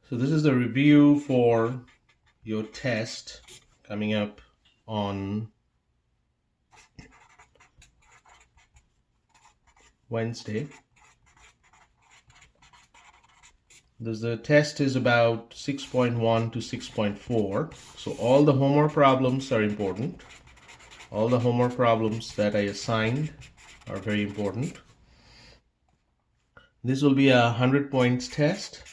So this is the review for your test coming up on Wednesday. The test is about 6.1 to 6.4. So all the homework problems are important. All the homework problems that I assigned are very important. This will be a 100 points test.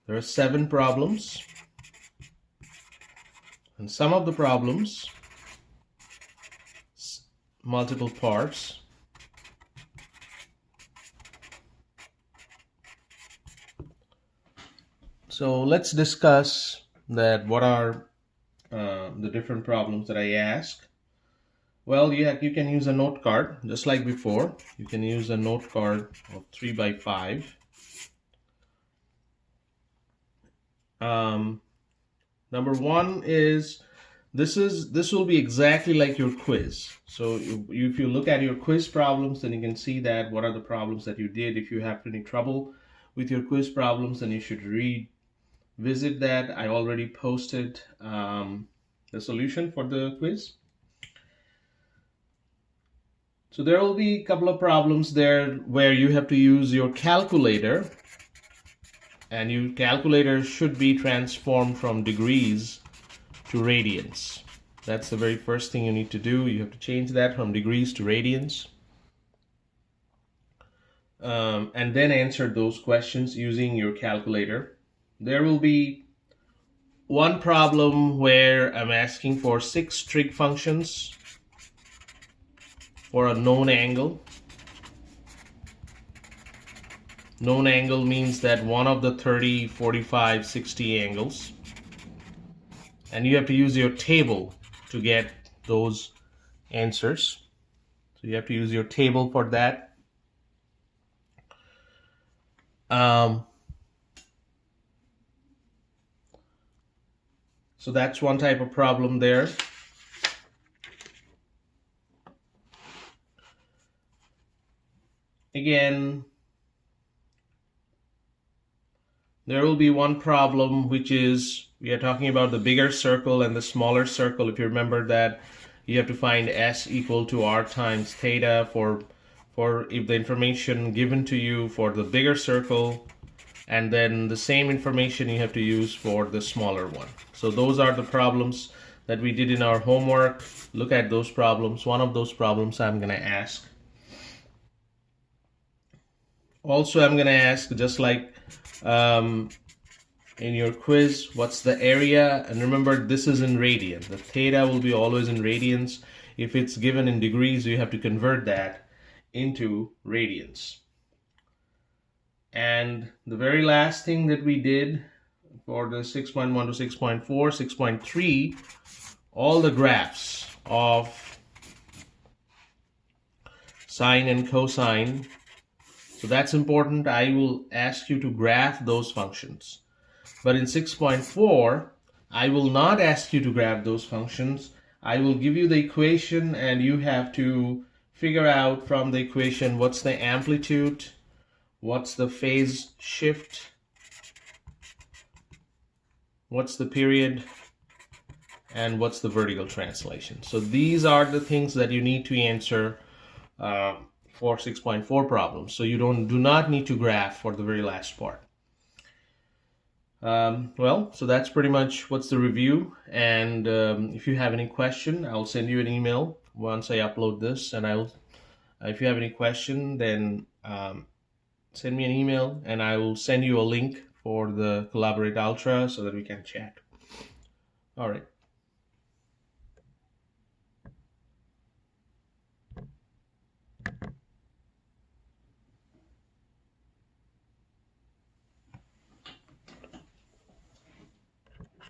There are 7 problems. And some of the problems, multiple parts. So let's discuss that. What are the different problems that I ask? Well, you can use a note card just like before. You can use a note card of 3 by 5. Number one is this will be exactly like your quiz. So if you look at your quiz problems, then you can see that what are the problems that you did. If you have any trouble with your quiz problems, then you should revisit that. I already posted the solution for the quiz. So there will be a couple of problems there where you have to use your calculator, and your calculator should be transformed from degrees to radians. That's the very first thing you need to do. You have to change that from degrees to radians. And then answer those questions using your calculator. There will be one problem where I'm asking for 6 trig functions for a known angle. Known angle means that one of the 30, 45, 60 angles. And you have to use your table to get those answers. So you have to use your table for that. So that's one type of problem there. Again, there will be one problem which is we are talking about the bigger circle and the smaller circle. If you remember that, you have to find S equal to R times theta for if the information given to you for the bigger circle, and then the same information you have to use for the smaller one. So those are the problems that we did in our homework. Look at those problems. One of those problems I'm going to ask. Also, I'm going to ask, just like in your quiz, what's the area? And remember, this is in radians. The theta will be always in radians. If it's given in degrees, you have to convert that into radians. And the very last thing that we did for the 6.1 to 6.4, 6.3, all the graphs of sine and cosine. So that's important. I will ask you to graph those functions. But in 6.4, I will not ask you to graph those functions. I will give you the equation, and you have to figure out from the equation what's the amplitude, what's the phase shift, what's the period, and what's the vertical translation. So these are the things that you need to answer for 6.4 problems. So you do not need to graph for the very last part. Well, so that's pretty much what's the review. And if you have any question, I'll send you an email once I upload this. And if you have any question, then send me an email, and I will send you a link for the Collaborate Ultra so that we can chat. All right.